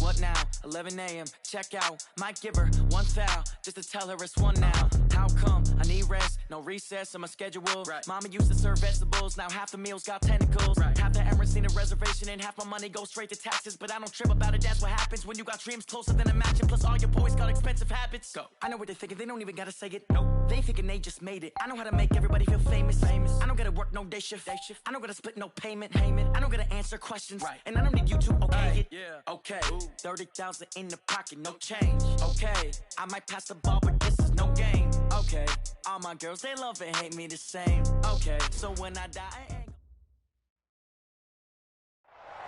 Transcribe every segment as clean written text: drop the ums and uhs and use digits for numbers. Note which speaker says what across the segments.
Speaker 1: What now? 11 a.m. Check out. Might give her one foul just to tell her it's one now. How come? I need rest. No recess in my schedule. Right. Mama used to serve vegetables. Now half the meals got tentacles. Right. Half the Emirates need a reservation and half my money goes straight to taxes. But I don't trip about it. That's what happens when you got dreams closer than a match. And plus all your boys got expensive habits. Go. I know what they're thinking. They don't even gotta say it. Nope. They thinking they just made it. I know how to make everybody feel famous. I don't gotta work no day shift. I don't gotta split no payment. I don't gotta answer questions. Right. And I don't need you to okay it. Yeah. Okay. 30,000 in the pocket, no change. Okay. I might pass the ball, but this is no game. Okay. All my girls, they love and hate me the same. Okay. So when I die, I ain't...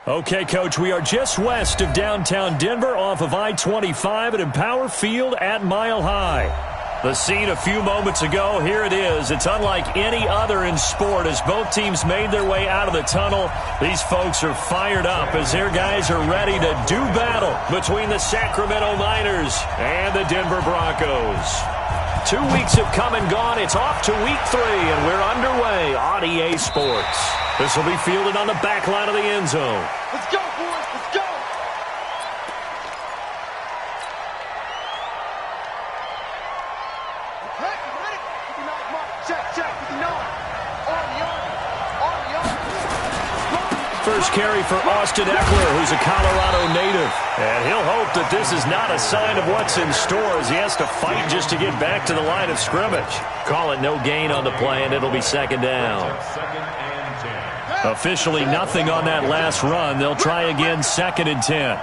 Speaker 2: Okay, Coach, we are just west of downtown Denver off of I-25 at Empower Field at Mile High. The scene a few moments ago, here it is. It's unlike any other in sport as both teams made their way out of the tunnel. These folks are fired up as their guys are ready to do battle between the Sacramento Miners and the Denver Broncos. 2 weeks have come and gone. It's off to week 3, and we're underway on EA Sports. This will be fielded on the back line of the end zone.
Speaker 3: Let's go, boys. Let's go.
Speaker 2: First carry for Austin Eckler, who's a Colorado native. And he'll hope that this is not a sign of what's in store as he has to fight just to get back to the line of scrimmage. Call it no gain on the play, and it'll be second down. Officially nothing on that last run. They'll try again, 2nd and 10.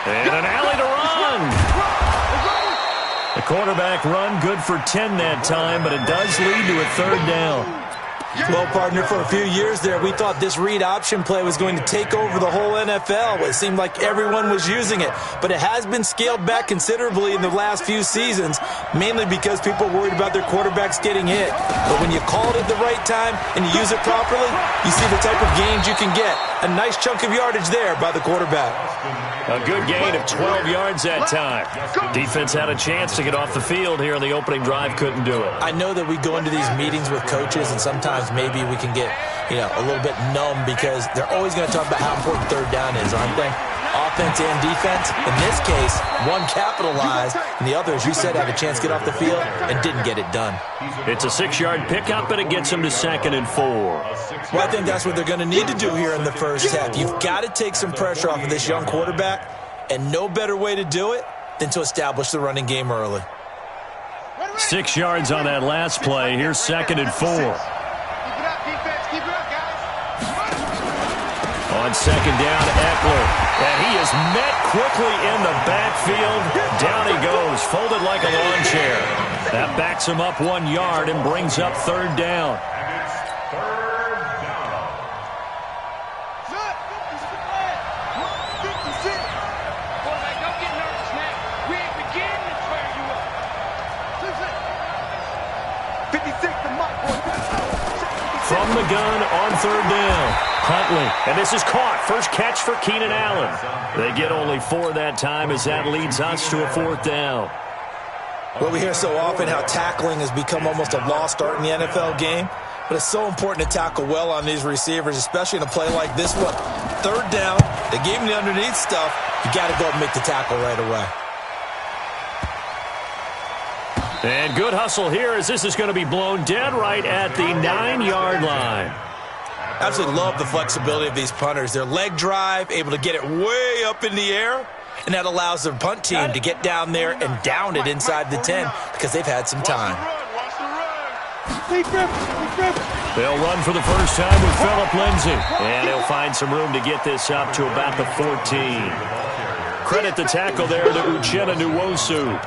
Speaker 2: And an alley to run. The quarterback run good for 10 that time, but it does lead to a 3rd down.
Speaker 4: Well, partner, for a few years there, we thought this read option play was going to take over the whole NFL. It seemed like everyone was using it, but it has been scaled back considerably in the last few seasons, mainly because people are worried about their quarterbacks getting hit. But when you call it at the right time and you use it properly, you see the type of gains you can get. A nice chunk of yardage there by the quarterback.
Speaker 2: A good gain of 12 yards that time. Defense had a chance to get off the field here on the opening drive, couldn't do it.
Speaker 4: I know that we go into these meetings with coaches, and sometimes maybe we can get, a little bit numb because they're always going to talk about how important 3rd down is, aren't they? Offense and defense. In this case, one capitalized, and the other, as you said, had a chance to get off the field and didn't get it done.
Speaker 2: It's a 6-yard pickup, and it gets them to 2nd and 4.
Speaker 4: Well, I think that's what they're going to need to do here in the first half. You've got to take some pressure off of this young quarterback, and no better way to do it than to establish the running game early.
Speaker 2: 6 yards on that last play. Here's 2nd and 4. On 2nd down, Eckler. And he is met quickly in the backfield. Down he goes, folded like a lawn chair. That backs him up 1 yard and brings up 3rd down. From the gun on 3rd down. Huntley, and this is caught. First catch for Keenan Allen. They get only 4 that time as that leads us to a 4th down.
Speaker 4: Well, we hear so often how tackling has become almost a lost art in the NFL game, but it's so important to tackle well on these receivers, especially in a play like this one. 3rd down, they gave him the underneath stuff. You got to go and make the tackle right away.
Speaker 2: And good hustle here as this is going to be blown dead right at the 9-yard line.
Speaker 4: Absolutely love the flexibility of these punters. Their leg drive, able to get it way up in the air, and that allows their punt team to get down there and down it inside the 10 because they've had some time.
Speaker 2: They'll run for the first time with Phillip Lindsay, and he'll find some room to get this up to about the 14. Credit the tackle there to Uchenna Nwosu.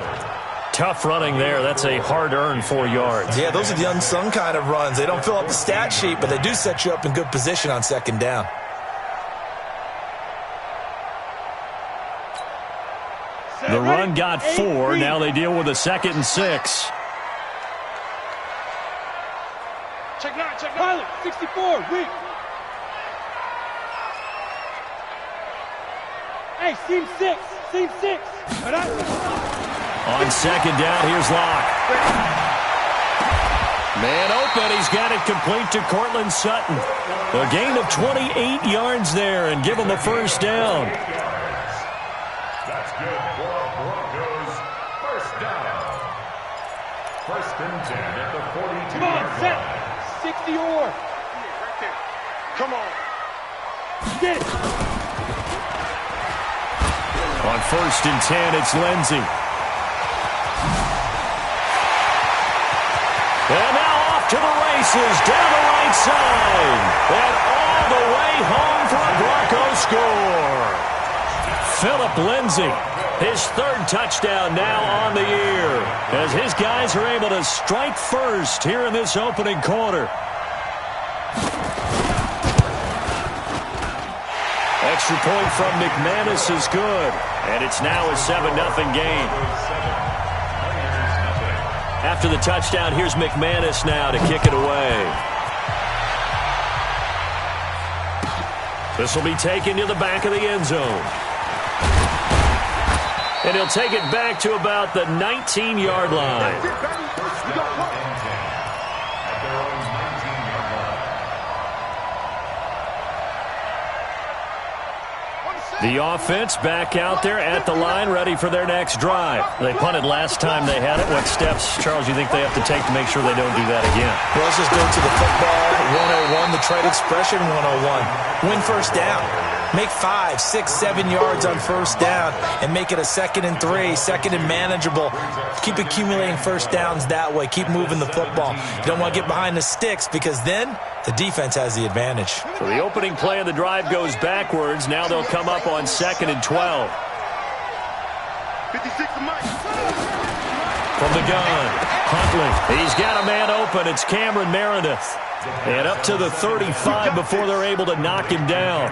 Speaker 2: Tough running there. That's a hard-earned 4 yards.
Speaker 4: Yeah, those are the unsung kind of runs. They don't fill up the stat sheet, but they do set you up in good position on 2nd down.
Speaker 2: The run got 4. Now they deal with a 2nd and 6.
Speaker 3: Check 9, Pilot, 64, read. Hey, seam 6.
Speaker 2: On 2nd down, here's Locke. Man open. He's got it complete to Cortland Sutton. A gain of 28 yards there and give him a first down.
Speaker 5: That's good for Broncos. First down. First and 10 at the 42.
Speaker 3: Come on, set. 60 or. Right there. Come on. Get it.
Speaker 2: On first and 10, it's Lindsey. And now off to the races, down the right side. And all the way home for a Broncos score. Phillip Lindsey, his third touchdown now on the year, as his guys are able to strike first here in this opening quarter. Extra point from McManus is good, and it's now a 7-0 game. After the touchdown, here's McManus now to kick it away. This will be taken to the back of the end zone. And he'll take it back to about the 19-yard line. The offense back out there at the line, ready for their next drive. They punted last time they had it. What steps, Charles, you think they have to take to make sure they don't do that again?
Speaker 4: Well, let's just go to the football 101, the trade expression 101. Win first down. Make 5, 6, 7 yards on first down and make it a 2nd and 3, 2nd and manageable. Keep accumulating first downs that way. Keep moving the football. You don't want to get behind the sticks because then the defense has the advantage.
Speaker 2: So the opening play of the drive goes backwards. Now they'll come up on 2nd and 12.
Speaker 3: 56 to Mike.
Speaker 2: From the gun, Huntley. He's got a man open. It's Cameron Meredith. And up to the 35 before they're able to knock him down.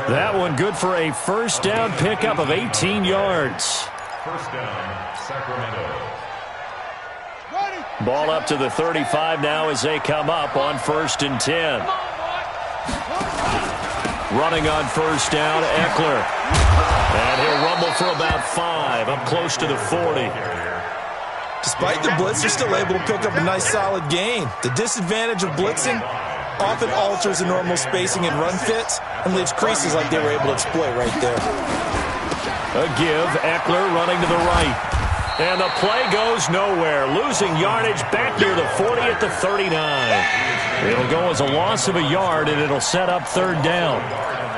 Speaker 2: That one good for a first down pickup of 18 yards.
Speaker 5: First down, Sacramento.
Speaker 2: Ball up to the 35 now as they come up on 1st and 10. Running on first down, Eckler. And he'll rumble for about 5, up close to the 40.
Speaker 4: Despite the blitz, they're still able to pick up a nice solid gain. The disadvantage of blitzing often alters the normal spacing and run fits and leaves creases like they were able to exploit right there.
Speaker 2: A give, Eckler running to the right. And the play goes nowhere, losing yardage back near the 40 at the 39. It'll go as a loss of a yard, and it'll set up 3rd down.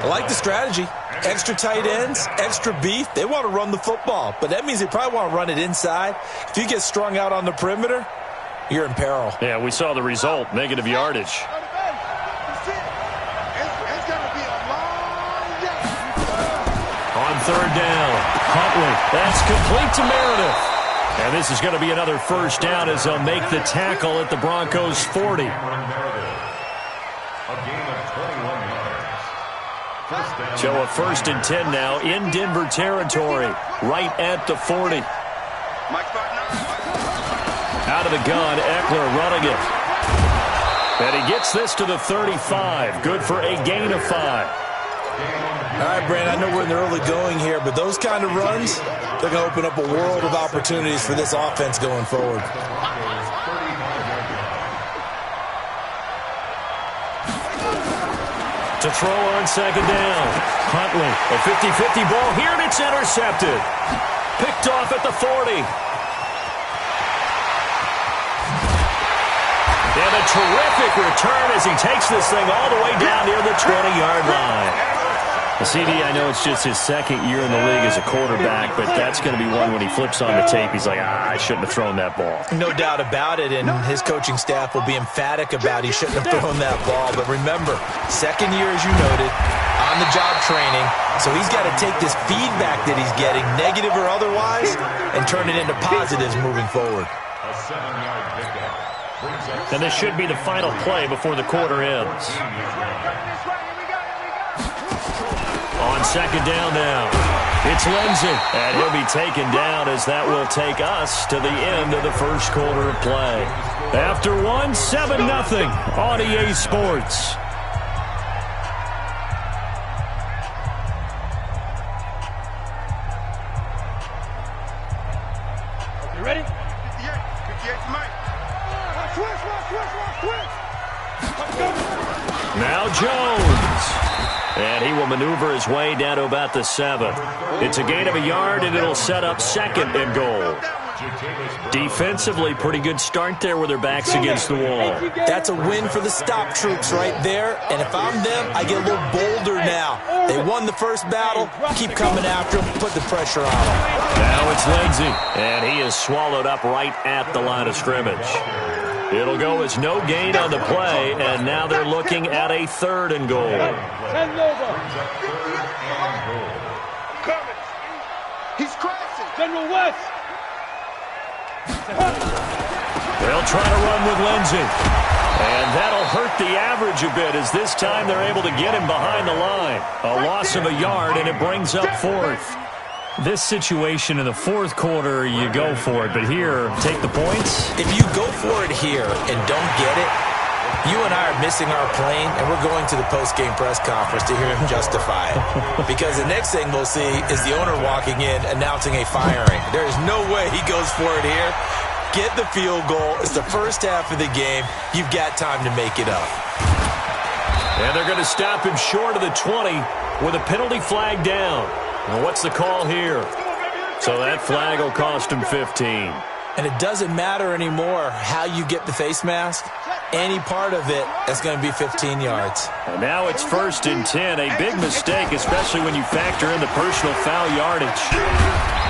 Speaker 4: I like the strategy. Extra tight ends, extra beef. They want to run the football, but that means they probably want to run it inside. If you get strung out on the perimeter, you're in peril.
Speaker 2: Yeah, we saw the result, negative yardage. On 3rd down, Huntley. That's complete to Meredith. And this is going to be another first down as they'll make the tackle at the Broncos' 40.
Speaker 5: A gain of 21 yards. First down.
Speaker 2: So a 1st and 10 now in Denver territory, right at the 40. Out of the gun, Eckler running it. And he gets this to the 35. Good for a gain of 5.
Speaker 4: All right, Brandon, I know we're in the early going here, but those kind of runs, they're going to open up a world of opportunities for this offense going forward.
Speaker 2: To throw on 2nd down. Huntley, a 50-50 ball here, and it's intercepted. Picked off at the 40. And a terrific return as he takes this thing all the way down near the 20-yard line. The CD, I know it's just his 2nd year in the league as a quarterback, but that's going to be one when he flips on the tape. He's like, I shouldn't have thrown that ball.
Speaker 4: No doubt about it, and his coaching staff will be emphatic about he shouldn't have thrown that ball. But remember, 2nd year, as you noted, on-the-job training, so he's got to take this feedback that he's getting, negative or otherwise, and turn it into positives moving forward.
Speaker 5: A 7-yard pickup.
Speaker 2: And this should be the final play before the quarter ends. On 2nd down now, it's Lindsey, and he'll be taken down as that will take us to the end of the first quarter of play. After 7-0 on EA Sports.
Speaker 3: You ready? 58 to Mike. Switch.
Speaker 2: Now Jones. And he will maneuver his way down to about the 7. It's a gain of a yard, and it'll set up 2nd and goal. Defensively, pretty good start there with their backs against the wall.
Speaker 4: That's a win for the stop troops right there. And if I'm them, I get a little bolder now. They won the first battle. Keep coming after them. Put the pressure on them.
Speaker 2: Now it's Lindsey, and he is swallowed up right at the line of scrimmage. It'll go as no gain on the play, and now they're looking at a 3rd and goal.
Speaker 3: He's crashing. General West.
Speaker 2: They'll try to run with Lindsey. And that'll hurt the average a bit as this time they're able to get him behind the line. A loss of a yard, and it brings up 4th.
Speaker 6: This situation in the 4th quarter, you go for it. But here, take the points.
Speaker 4: If you go for it here and don't get it, you and I are missing our plane, and we're going to the post-game press conference to hear him justify it. Because the next thing we'll see is the owner walking in announcing a firing. There is no way he goes for it here. Get the field goal. It's the first half of the game. You've got time to make it up.
Speaker 2: And they're going to stop him short of the 20 with a penalty flag down. Well, what's the call here? So that flag will cost him 15.
Speaker 4: And it doesn't matter anymore how you get the face mask. Any part of it, that's going to be 15 yards.
Speaker 2: And now it's 1st and 10. A big mistake, especially when you factor in the personal foul yardage.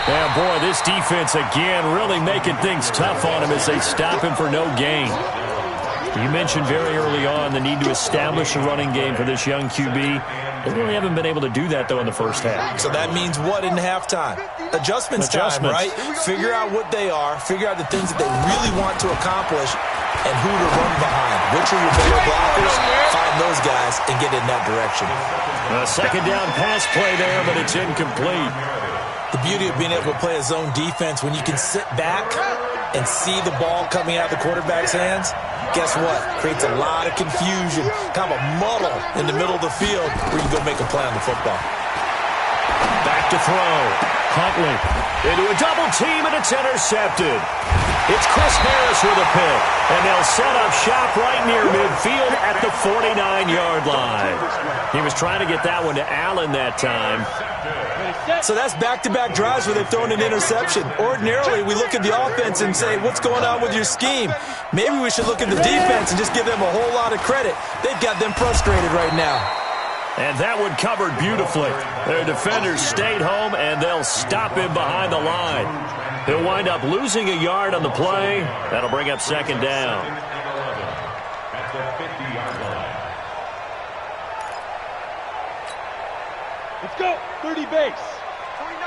Speaker 2: Yeah, boy, this defense, again, really making things tough on him as they stop him for no gain. You mentioned very early on the need to establish a running game for this young QB. They really haven't been able to do that, though, in the first half.
Speaker 4: So that means what in halftime? Adjustments time, right? Figure out what they are. Figure out the things that they really want to accomplish and who to run behind. Which are your better blockers? Find those guys and get in that direction.
Speaker 2: A 2nd down pass play there, but it's incomplete.
Speaker 4: The beauty of being able to play a zone defense, when you can sit back and see the ball coming out of the quarterback's hands, guess what? Creates a lot of confusion, kind of a muddle in the middle of the field where you can go make a play on the football.
Speaker 2: Back to throw. Huntley into a double team, and it's intercepted. It's Chris Harris with a pick, and they'll set up shop right near midfield at the 49-yard line. He was trying to get that one to Allen that time.
Speaker 4: So that's back-to-back drives where they've thrown an interception. Ordinarily, we look at the offense and say, what's going on with your scheme? Maybe we should look at the defense and just give them a whole lot of credit. They've got them frustrated right now.
Speaker 2: And that one covered beautifully. Their defenders stayed home, and they'll stop him behind the line. He'll wind up losing a yard on the play. That'll bring up 2nd down.
Speaker 5: At the 50-yard line.
Speaker 3: Let's go. 30 base.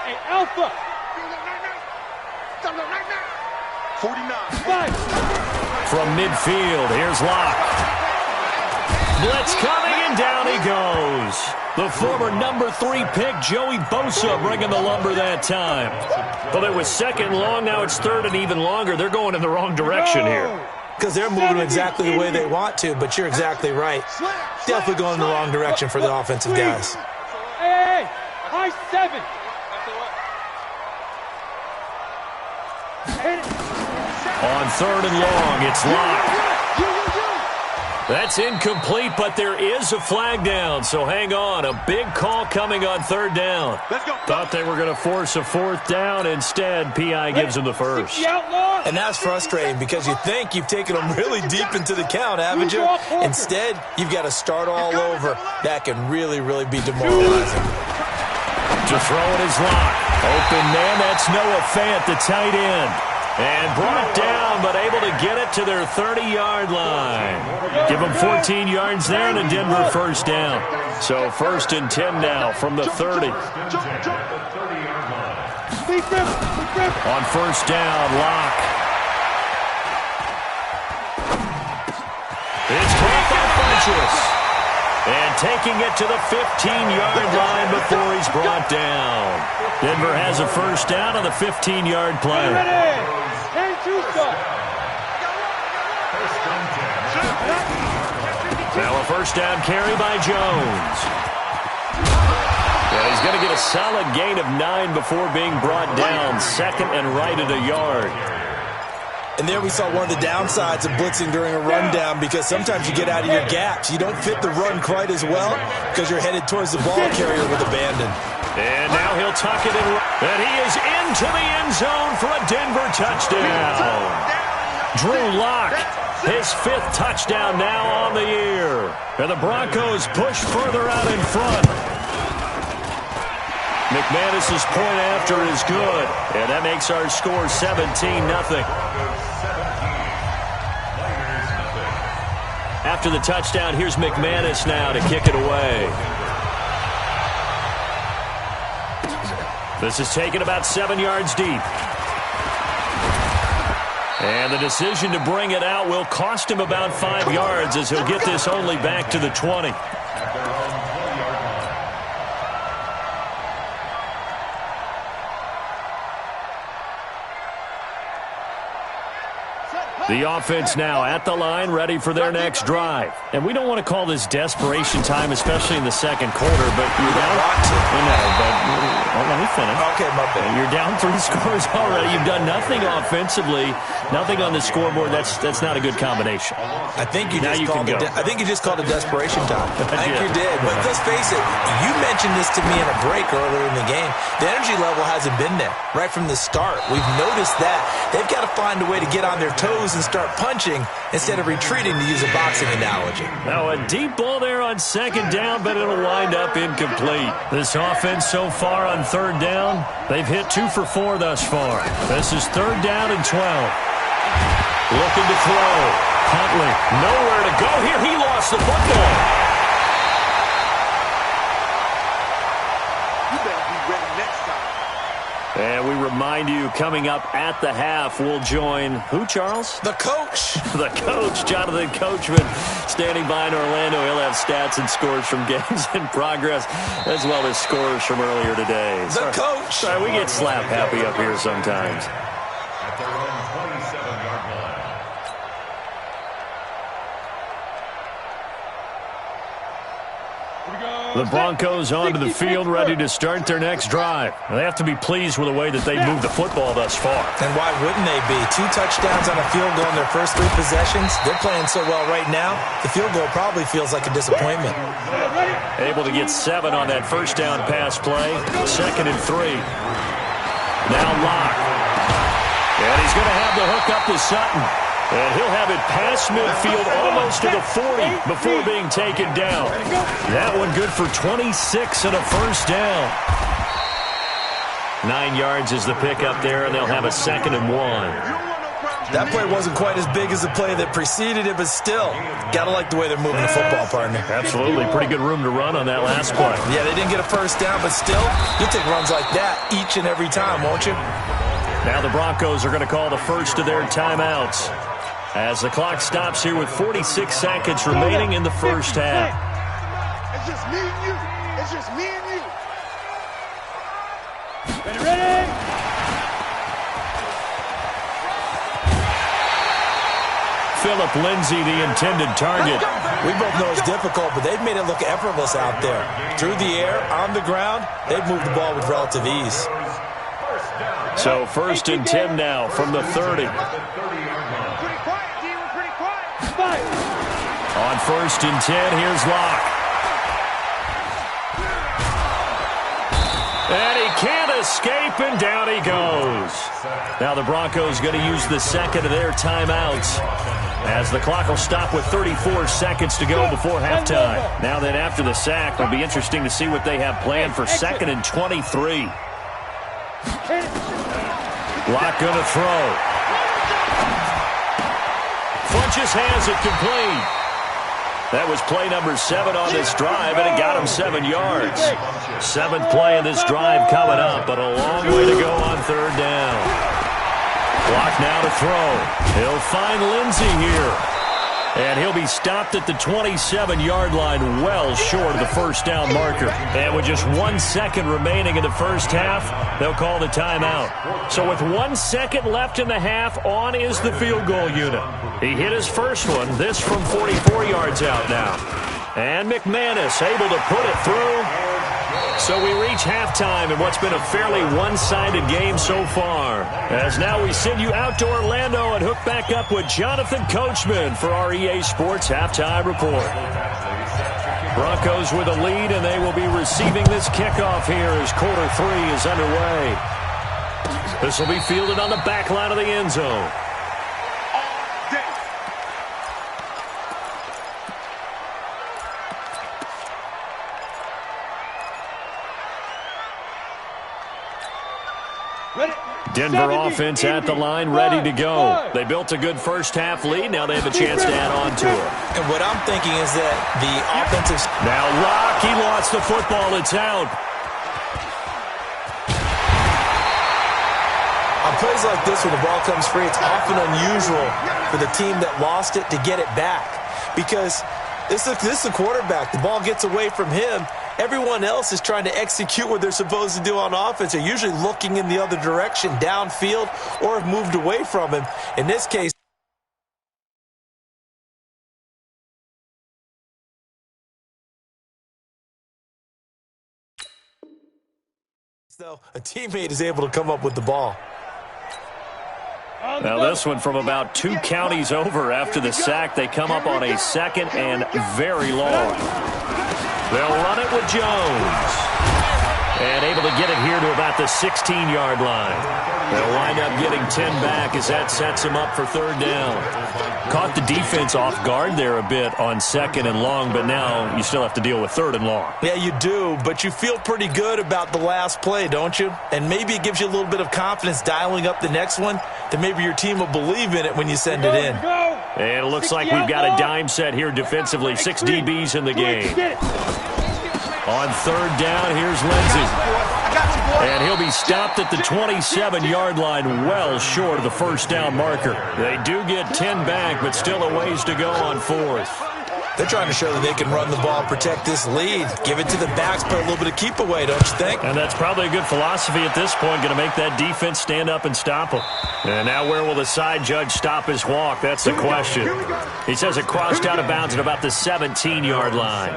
Speaker 3: Hey, Alpha. 49. 5.
Speaker 2: From midfield, here's Locke. Blitz coming, and down he goes. The former number 3 pick, Joey Bosa, bringing the lumber that time. Well, it was 2nd long, now it's 3rd and even longer. They're going in the wrong direction here.
Speaker 4: Because they're moving exactly the way they want to, but you're exactly right. Definitely going in the wrong direction for the offensive guys.
Speaker 3: Hey, high 7.
Speaker 2: On 3rd and long, it's Locke. That's incomplete, but there is a flag down, so hang on. A big call coming on 3rd down. Thought they were going to force a 4th down. Instead, P.I. gives them the first.
Speaker 4: And that's frustrating because you think you've taken them really deep into the count, haven't you? Instead, you've got to start all over. That can really, really be demoralizing.
Speaker 2: To throw it is Locke. Open man, that's Noah Fant, the tight end. And brought down, but able to get it to their 30-yard line. Give them 14 yards there and a Denver first down. So 1st and 10 now from the 30. On 1st down, Locke. It's caught by Funchess. And taking it to the 15-yard line before he's brought down. Denver has a first down on the 15-yard play. Now a first down carry by Jones. Yeah, he's going to get a solid gain of 9 before being brought down. 2nd and right at a yard.
Speaker 4: And there we saw one of the downsides of blitzing during a rundown, because sometimes you get out of your gaps. You don't fit the run quite as well because you're headed towards the ball carrier with abandon.
Speaker 2: And now he'll tuck it in. And he is into the end zone for a Denver touchdown. Drew Lock, his 5th touchdown now on the year. And the Broncos push further out in front. McManus's point after is good. And that makes our score 17-0. After the touchdown, here's McManus now to kick it away. This is taken about 7 yards deep. And the decision to bring it out will cost him about 5 yards, as he'll get this only back to the 20. The offense now at the line, ready for their next drive. And we don't want to call this desperation time, especially in the second quarter, but you're down. Let me finish.
Speaker 4: Okay, my bad.
Speaker 2: You're down 3 scores already. You've done nothing offensively, nothing on the scoreboard. That's not a good combination.
Speaker 4: I think you just called it desperation time. I think you did. But let's face it, you mentioned this to me in a break earlier in the game. The energy level hasn't been there right from the start. We've noticed that. They've got to find a way to get on their toes and start punching instead of retreating, to use a boxing analogy.
Speaker 2: Now a deep ball there on 2nd down, but it'll wind up incomplete. This offense so far on 3rd down, they've hit 2 for 4 thus far. This is 3rd down and 12. Looking to throw. Huntley, nowhere to go here. He lost the football.
Speaker 3: You better be ready next time.
Speaker 2: And we remind you, coming up at the half, we'll join who, Charles?
Speaker 4: The coach.
Speaker 2: The coach, Jonathan Coachman, standing by in Orlando. He'll have stats and scores from games in progress, as well as scores from earlier today.
Speaker 4: The coach.
Speaker 2: Sorry, we get slap happy up here sometimes.
Speaker 5: At their own 27-yard line.
Speaker 2: The Broncos onto the field, ready to start their next drive. They have to be pleased with the way that they've moved the football thus far.
Speaker 4: And why wouldn't they be? 2 touchdowns on a field goal in their first 3 possessions. They're playing so well right now, the field goal probably feels like a disappointment.
Speaker 2: Able to get 7 on that first down pass play. 2nd and 3. Now Locke. And he's going to have the hook up to Sutton. And he'll have it past midfield almost to the 40 before being taken down. That one good for 26 and a first down. 9 yards is the pickup there, and they'll have a 2nd and 1.
Speaker 4: That play wasn't quite as big as the play that preceded it, but still, got to like the way they're moving the football, partner.
Speaker 2: Absolutely. Pretty good room to run on that last play.
Speaker 4: Yeah, they didn't get a first down, but still, you'll take runs like that each and every time, won't you?
Speaker 2: Now the Broncos are going to call the first of their timeouts as the clock stops here with 46 seconds remaining in the first half.
Speaker 3: It's just me and you. It's just me and you. Ready?
Speaker 2: Philip Lindsay, the intended target.
Speaker 4: We both know it's difficult, but they've made it look effortless out there. Through the air, on the ground, they've moved the ball with relative ease.
Speaker 2: So 1st and 10 now from the 30. On 1st and 10, here's Locke. And he can't escape, and down he goes. Now the Broncos going to use the 2nd of their timeouts, as the clock will stop with 34 seconds to go before halftime. Now then, after the sack, it'll be interesting to see what they have planned for 2nd and 23. Locke going to throw. Funches has it complete. That was play number 7 on this drive, and it got him 7 yards. 7th play of this drive coming up, but a long way to go on 3rd down. Clock now to throw. He'll find Lindsay here. And he'll be stopped at the 27-yard line, well short of the first down marker. And with just 1 second remaining in the first half, they'll call the timeout. So with 1 second left in the half, on is the field goal unit. He hit his first one, this from 44 yards out now. And McManus able to put it through. So we reach halftime in what's been a fairly one-sided game so far. As now we send you out to Orlando and hook back up with Jonathan Coachman for our EA Sports Halftime Report. Broncos with a lead, and they will be receiving this kickoff here as quarter 3 is underway. This will be fielded on the back line of the end zone. Denver offense at the line, ready to go. They built a good first-half lead. Now they have a chance to add on to it.
Speaker 4: And what I'm thinking is that the offensive...
Speaker 2: Now Rock, he lost the football. It's out.
Speaker 4: On plays like this, when the ball comes free, it's often unusual for the team that lost it to get it back. Because this is the quarterback. The ball gets away from him. Everyone else is trying to execute what they're supposed to do on offense. They're usually looking in the other direction, downfield, or have moved away from him. In this case, though, a teammate is able to come up with the ball.
Speaker 2: Now this one from about 2 counties over after the sack. They come up on a 2nd and very long. They'll run it with Jones. And able to get it here to about the 16-yard line. They'll wind up getting 10 back as that sets them up for 3rd down. Caught the defense off guard there a bit on 2nd and long, but now you still have to deal with 3rd and long.
Speaker 4: Yeah, you do, but you feel pretty good about the last play, don't you? And maybe it gives you a little bit of confidence dialing up the next one, that maybe your team will believe in it when you send it in.
Speaker 2: And it looks like we've got a dime set here defensively. 6 DBs in the game. On 3rd down, here's Lindsey. And he'll be stopped at the 27-yard line, well short of the 1st down marker. They do get 10 back, but still a ways to go on 4th.
Speaker 4: They're trying to show that they can run the ball, protect this lead, give it to the backs, play a little bit of keep away, don't you think?
Speaker 2: And that's probably a good philosophy at this point, going to make that defense stand up and stop them. And now where will the side judge stop his walk? That's the question. He says it crossed out of bounds at about the 17-yard line.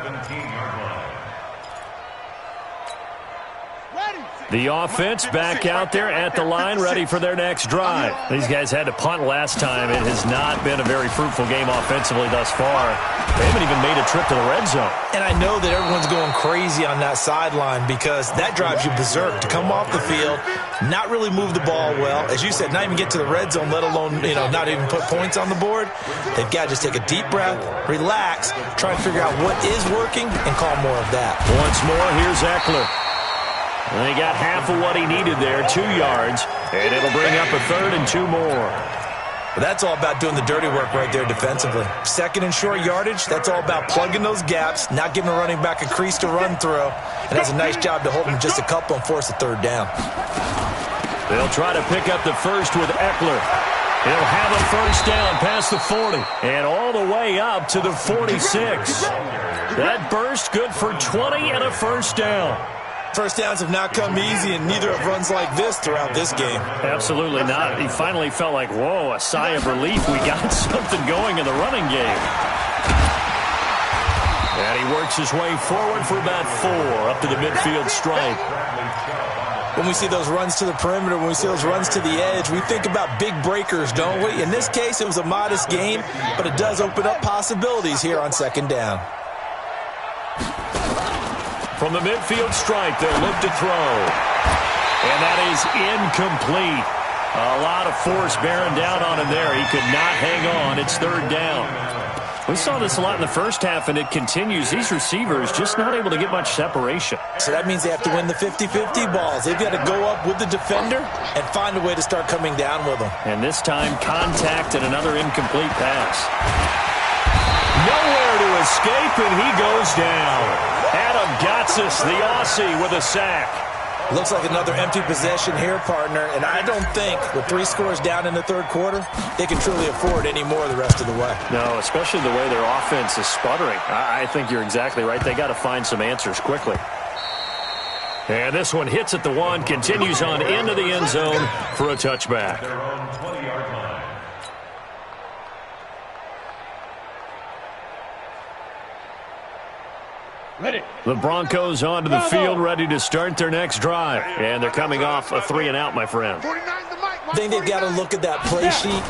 Speaker 2: The offense back out there at the line, ready for their next drive. These guys had to punt last time. It has not been a very fruitful game offensively thus far. They haven't even made a trip to the red zone.
Speaker 4: And I know that everyone's going crazy on that sideline because that drives you berserk. To come off the field, not really move the ball well. As you said, not even get to the red zone, let alone, not even put points on the board. They've got to just take a deep breath, relax, try and figure out what is working, and call more of that.
Speaker 2: Once more, here's Eckler. And they got half of what he needed there, 2 yards, and it'll bring up a 3rd and 2 more.
Speaker 4: Well, that's all about doing the dirty work right there defensively. 2nd and short yardage, that's all about plugging those gaps, not giving a running back a crease to run through, and that's a nice job to hold him just a couple and force a 3rd down.
Speaker 2: They'll try to pick up the first with Eckler. He'll have a 1st down past the 40 and all the way up to the 46. That burst good for 20 and a 1st down.
Speaker 4: 1st downs have not come easy, and neither have runs like this throughout this game.
Speaker 2: Absolutely not. He finally felt like, whoa, a sigh of relief. We got something going in the running game. And he works his way forward for about 4 up to the midfield stripe.
Speaker 4: When we see those runs to the perimeter, when we see those runs to the edge, we think about big breakers, don't we? In this case, it was a modest game, but it does open up possibilities here on 2nd down.
Speaker 2: From the midfield stripe, they'll look to throw. And that is incomplete. A lot of force bearing down on him there. He could not hang on. It's 3rd down. We saw this a lot in the first half, and it continues. These receivers just not able to get much separation.
Speaker 4: So that means they have to win the 50-50 balls. They've got to go up with the defender and find a way to start coming down with them.
Speaker 2: And this time, contact and another incomplete pass. Nowhere to escape, and he goes down. Adam Gotsis, the Aussie, with a sack.
Speaker 4: Looks like another empty possession here, partner, and I don't think with 3 scores down in the 3rd quarter, they can truly afford any more the rest of the way.
Speaker 2: No, especially the way their offense is sputtering. I think you're exactly right. They got to find some answers quickly. And this one hits at the 1, continues on into the end zone for a touchback. The Broncos onto the field, ready to start their next drive. And they're coming off a 3-and-out, my friend.
Speaker 4: I think they've got to look at that play sheet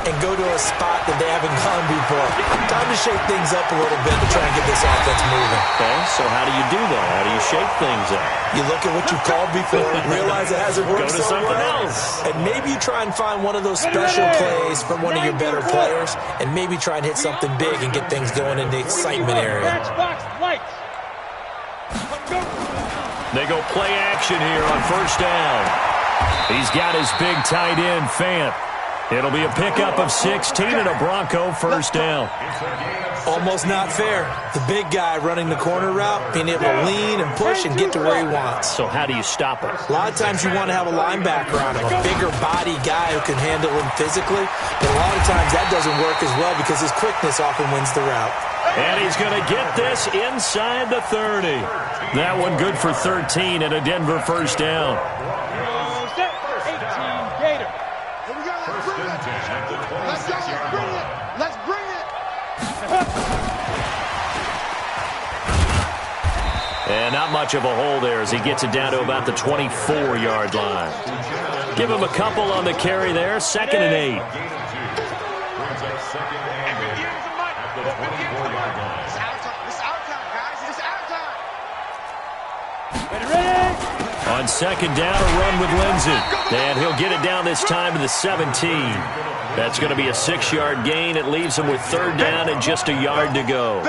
Speaker 4: and go to a spot that they haven't gone before. Time to shake things up a little bit to try and get this offense moving.
Speaker 2: Okay, so how do you do that? How do you shake things up?
Speaker 4: You look at what you've called before, realize it hasn't worked
Speaker 2: Go to
Speaker 4: so
Speaker 2: something
Speaker 4: well,
Speaker 2: else.
Speaker 4: and maybe you try and find one of those special plays from one of your better players, and maybe try and hit something big and get things going in the excitement area.
Speaker 2: They go play action here on first down. He's got his big tight end, Fant. It'll be a pickup of 16 and a Bronco first down.
Speaker 4: Almost not fair. The big guy running the corner route, being able to lean and push and get to where he wants.
Speaker 2: So how do you stop him?
Speaker 4: A lot of times you want to have a linebacker on him, a bigger body guy who can handle him physically. But a lot of times that doesn't work as well because his quickness often wins the route.
Speaker 2: And he's going to get this inside the 30. That one good for 13 and a Denver first down.
Speaker 3: Let's bring it.
Speaker 2: And not much of a hole there as he gets it down to about the 24-yard line. Give him a couple on the carry there. 2nd and 8. On 2nd down, a run with Lindsey. And he'll get it down this time to the 17. That's going to be a 6-yard gain. It leaves him with 3rd down and just a yard to go.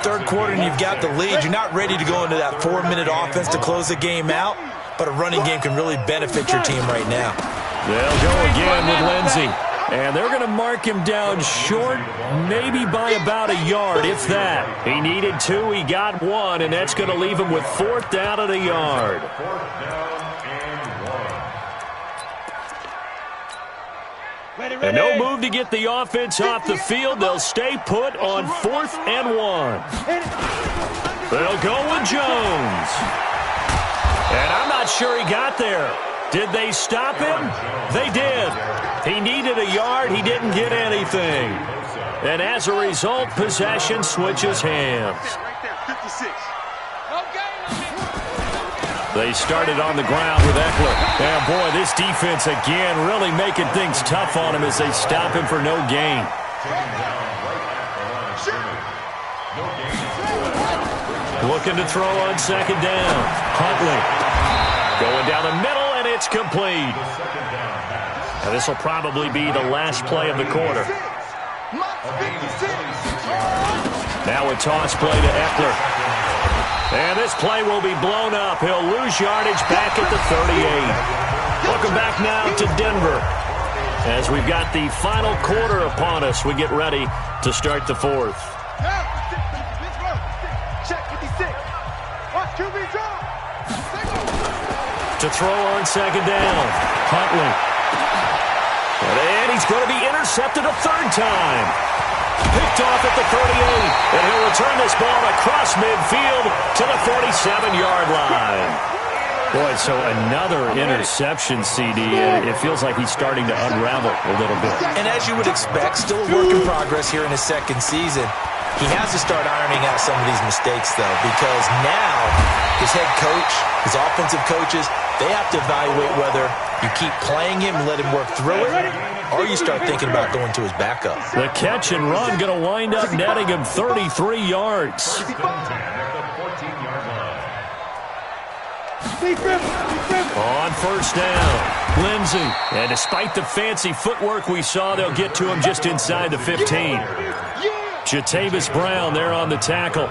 Speaker 4: Third quarter and you've got the lead. You're not ready to go into that 4-minute offense to close the game out, but a running game can really benefit your team right now.
Speaker 2: They'll go again with Lindsey. And they're going to mark him down short, maybe by about a yard, if that. He needed 2, he got 1, and that's going to leave him with 4th down and a yard. And no move to get the offense off the field. They'll stay put on 4th and 1. They'll go with Jones. And I'm not sure he got there. Did they stop him? They did. He needed a yard. He didn't get anything. And as a result, possession switches hands. They started on the ground with Eckler. And boy, this defense again really making things tough on him as they stop him for no gain. Looking to throw on 2nd down. Huntley going down the middle, and it's complete. Now this will probably be the last play of the quarter. Now a toss play to Eckler. And this play will be blown up. He'll lose yardage back at the 38. Welcome back now to Denver. As we've got the final quarter upon us, we get ready to start the 4th. To throw on 2nd down. Huntley. And he's going to be intercepted a 3rd time. Picked off at the 38. And he'll return this ball across midfield to the 47-yard line. Boy, so another interception, CD. It feels like he's starting to unravel a little bit.
Speaker 4: And as you would expect, still a work in progress here in his 2nd season. He has to start ironing out some of these mistakes, though, because now his head coach, his offensive coaches, they have to evaluate whether you keep playing him and let him work through it, or you start thinking about going to his backup.
Speaker 2: The catch and run going to wind up netting him 33 yards. On 1st down, Lindsey. And despite the fancy footwork we saw, they'll get to him just inside the 15. Jatavis Brown there on the tackle.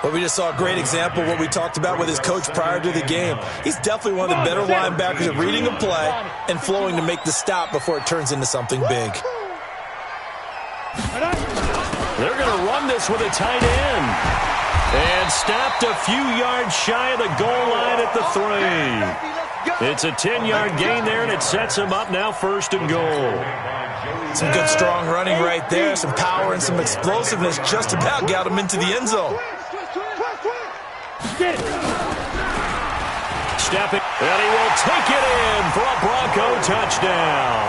Speaker 4: Well, we just saw a great example of what we talked about with his coach prior to the game. He's definitely one of the better linebackers at reading a play and flowing to make the stop before it turns into something big.
Speaker 2: They're going to run this with a tight end. And stopped a few yards shy of the goal line at the 3. It's a 10-yard gain there, and it sets him up now 1st and goal.
Speaker 4: Some good, strong running right there. Some power and some explosiveness just about got him into the end zone.
Speaker 2: Stepping, and he will take it in for a Bronco touchdown.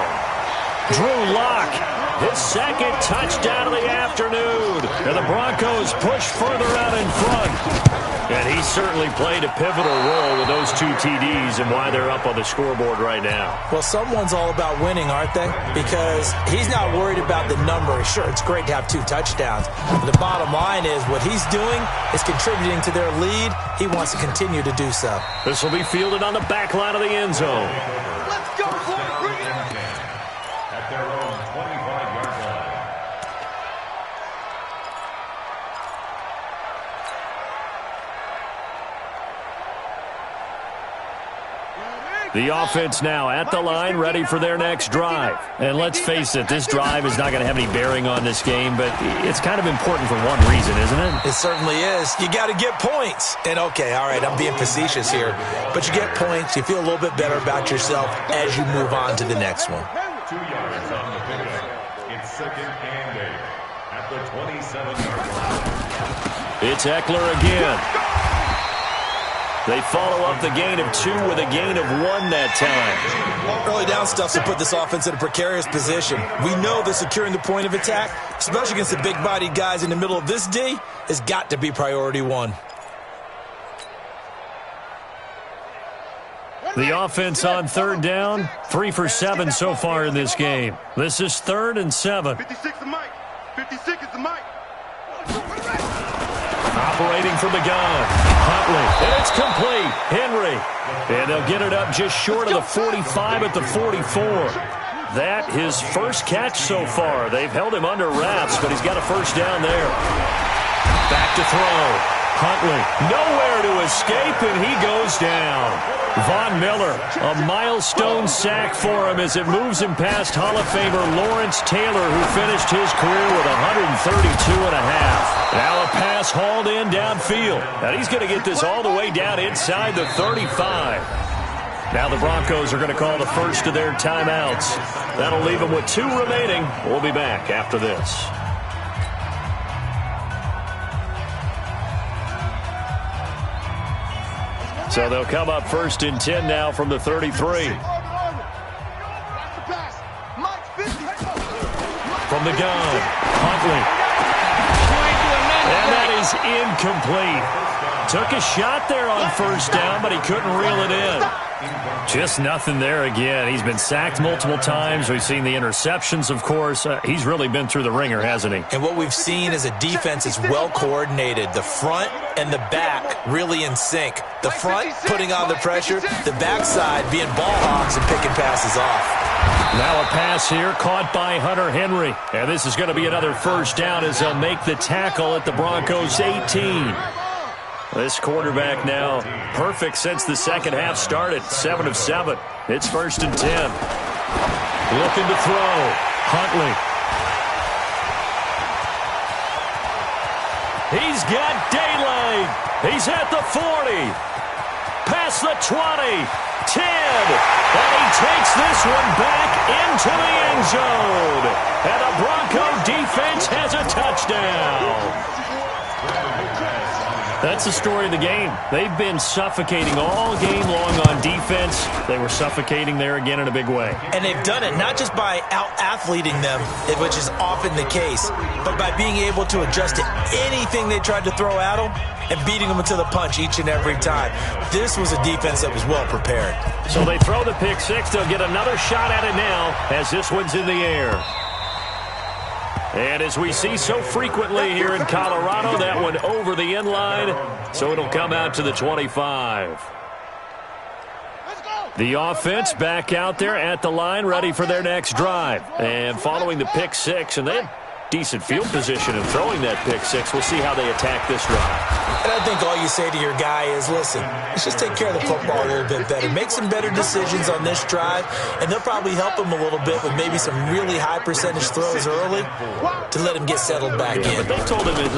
Speaker 2: Drew Lock his second touchdown of the afternoon. And the Broncos push further out in front. And he certainly played a pivotal role with those 2 TDs and why they're up on the scoreboard right now.
Speaker 4: Well, someone's all about winning, aren't they? Because he's not worried about the number. Sure, it's great to have 2 touchdowns. But the bottom line is what he's doing is contributing to their lead. He wants to continue to do so.
Speaker 2: This will be fielded on the back line of the end zone.
Speaker 3: Let's go, boys. Bring it.
Speaker 5: At their own 25-yard line.
Speaker 2: The offense now at the line, ready for their next drive. And let's face it, this drive is not going to have any bearing on this game, but it's kind of important for one reason, isn't it?
Speaker 4: It certainly is. You got to get points. And, okay, all right, I'm being facetious here. But you get points, you feel a little bit better about yourself as you move on to the next one.
Speaker 5: 2 yards on the pickup. It's 2nd and 8 at the 27-yard line.
Speaker 2: It's Eckler again. They follow up the gain of 2 with a gain of 1 that time.
Speaker 4: Early down stuff to put this offense in a precarious position. We know that securing the point of attack, especially against the big-bodied guys in the middle of this D, has got to be priority 1.
Speaker 2: The offense on 3rd down, 3 for 7 so far in this game. This is 3rd and 7.
Speaker 3: 56 is Mike. 56 is the Mike.
Speaker 2: Operating from the gun, Huntley, and it's complete. Henry, and they'll get it up just short of the 45 at the 44. That his first catch so far. They've held him under wraps, but he's got a first down there. Back to throw. Huntley, nowhere to escape, and he goes down. Von Miller, a milestone sack for him as it moves him past Hall of Famer Lawrence Taylor, who finished his career with 132.5. Now a pass hauled in downfield, and he's going to get this all the way down inside the 35. Now the Broncos are going to call the first of their timeouts. That'll leave them with 2 remaining. We'll be back after this. So they'll come up 1st and 10 now from the 33. From the gun, Huntley. And that is incomplete. Took a shot there on 1st down, but he couldn't reel it in. Just nothing there again. He's been sacked multiple times. We've seen the interceptions, of course. He's really been through the ringer, hasn't he?
Speaker 4: And what we've seen is a defense that's well coordinated. The front and the back really in sync. The front putting on the pressure, the backside being ball hawks and picking passes off.
Speaker 2: Now a pass here caught by Hunter Henry. And this is going to be another first down as they'll make the tackle at the Broncos 18. This quarterback now perfect since the second half started. 7 of 7. It's 1st and 10. Looking to throw. Huntley. He's got daylight. He's at the 40. Past the 20. 10. And he takes this one back into the end zone. And the Bronco defense has a touchdown. That's the story of the game. They've been suffocating all game long on defense. They were suffocating there again in a big way.
Speaker 4: And they've done it not just by out-athleting them, which is often the case, but by being able to adjust to anything they tried to throw at them and beating them into the punch each and every time. This was a defense that was well prepared.
Speaker 2: So they throw the pick 6. They'll get another shot at it now as this one's in the air. And as we see so frequently here in Colorado, that one over the end line, so it'll come out to the 25. The offense back out there at the line, ready for their next drive. And following the pick 6, and they had decent field position in throwing that pick 6. We'll see how they attack this drive.
Speaker 4: And I think all you say to your guy is, listen, let's just take care of the football a little bit better. Make some better decisions on this drive, and they'll probably help him a little bit with maybe some really high percentage throws early to let him get settled back in.
Speaker 2: But they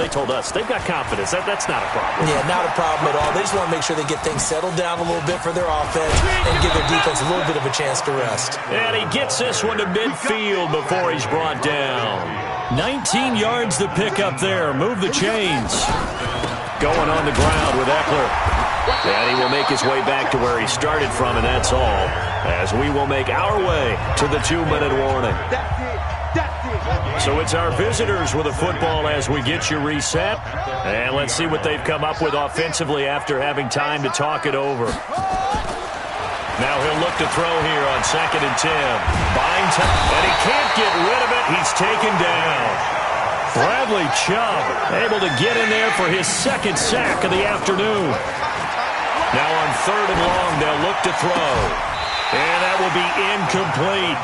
Speaker 2: told us, they've got confidence. That's not a problem.
Speaker 4: Yeah, not a problem at all. They just want to make sure they get things settled down a little bit for their offense and give their defense a little bit of a chance to rest.
Speaker 2: And he gets this one to midfield before he's brought down. 19 yards to pick up there. Move the chains. Going on the ground with Eckler. And he will make his way back to where he started from, and that's all. As we will make our way to the 2-minute warning. So it's our visitors with the football as we get you reset. And let's see what they've come up with offensively after having time to talk it over. Now he'll look to throw here on 2nd and 10. Buying time, and he can't get rid of it. He's taken down. Bradley Chubb able to get in there for his 2nd sack of the afternoon. Now on 3rd and long, they'll look to throw. And that will be incomplete.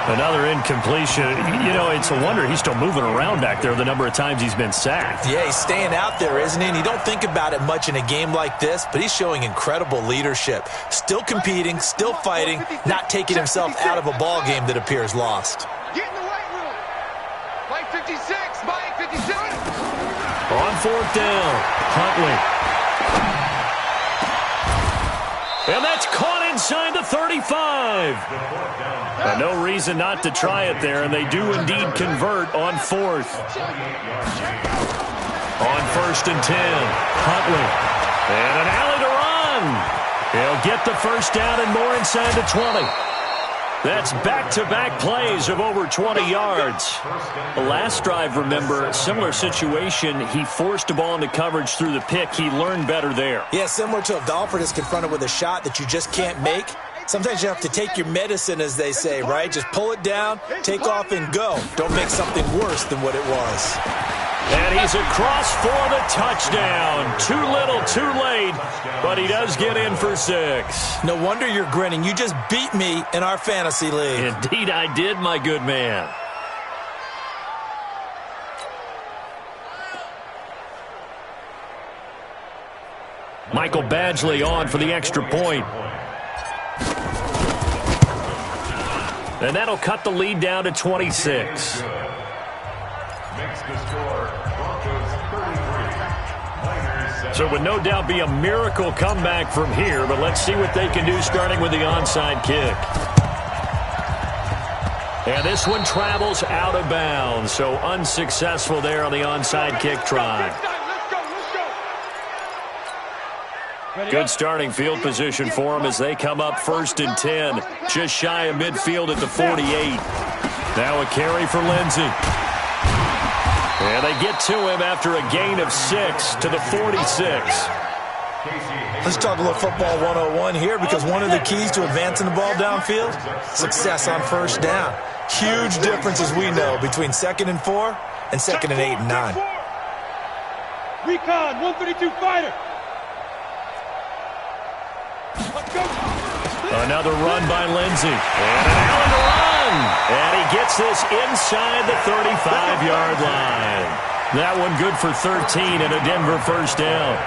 Speaker 2: Another incompletion. You know, it's a wonder he's still moving around back there the number of times he's been sacked.
Speaker 4: Yeah, he's staying out there, isn't he? And you don't think about it much in a game like this, but he's showing incredible leadership. Still competing, still fighting, not taking himself out of a ball game that appears lost.
Speaker 3: Get in the weight room. Mike 56, Mike 56.
Speaker 2: On 4th down, Huntley. And that's caught inside the 35. And no reason not to try it there, and they do indeed convert on 4th. On 1st and 10, Huntley. And an alley to run. He'll get the 1st down and more inside the 20. That's back-to-back plays of over 20 yards. The last drive, remember, similar situation. He forced the ball into coverage through the pick. He learned better there.
Speaker 4: Yeah, similar to a golfer that's confronted with a shot that you just can't make. Sometimes you have to take your medicine, as they say, right? Just pull it down, take off, and go. Don't make something worse than what it was.
Speaker 2: And he's across for the touchdown. Too little, too late, but he does get in for 6.
Speaker 4: No wonder you're grinning. You just beat me in our fantasy league.
Speaker 2: Indeed I did, my good man. Michael Badgley on for the extra point. And that'll cut the lead down to 26.
Speaker 5: Makes the score Broncos 33.
Speaker 2: So it would no doubt be a miracle comeback from here, but let's see what they can do starting with the onside kick. And this one travels out of bounds, so unsuccessful there on the onside kick try. Good starting field position for them as they come up 1st and 10, just shy of midfield at the 48. Now a carry for Lindsey. And they get to him after a gain of 6 to the 46.
Speaker 4: Let's talk a little football 101 here, because one of the keys to advancing the ball downfield, success on 1st down. Huge difference, as we know, between 2nd and 4 and 2nd and 8 and 9.
Speaker 3: Recon, 132 fighter. Let's go.
Speaker 2: Another run by Lindsey. And an alley to run. And he gets this inside the 35-yard line. That one good for 13 and a Denver 1st down.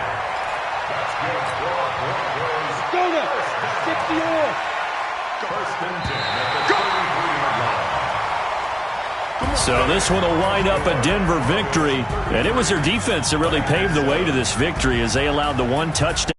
Speaker 3: Go to 60 or.
Speaker 5: 1st and 10 at the 33-yard line.
Speaker 2: So this one will wind up a Denver victory. And it was their defense that really paved the way to this victory as they allowed the 1 touchdown.